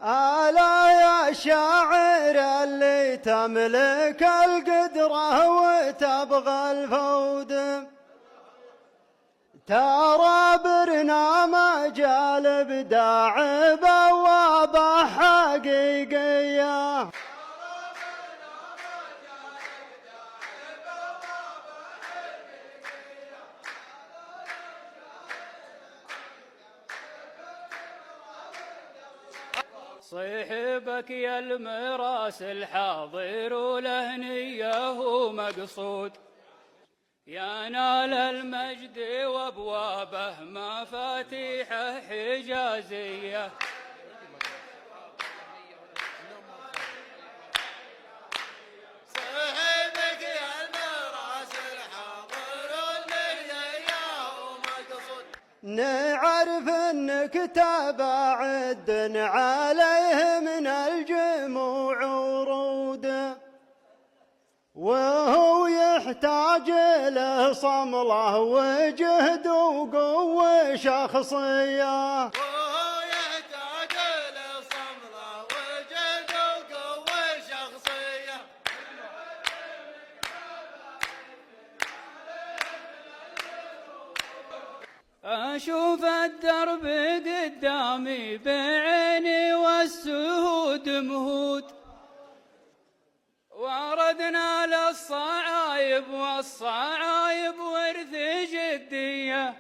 ألا يا شاعر اللي تملك القدرة وتبغى الفود، ترى برنامج الإبداع بوابة حقيقية. صيحبك يا المراس الحاضر وله نية ومقصود، يا نال المجد وابوابه مفاتيحه حجازيه. صيحبك يا المراس الحاضر والنية ومقصود، نعرف انك تابع الدن عليه من الجموع ورود، وهو يحتاج له صمله وجهد وقوة شخصية. وهو يحتاج لصملة وجد وقوة شخصية. أشوف الدرب قدامي بعيني والسهود مهود، وردنا للصعايب والصعايب ورث جدية.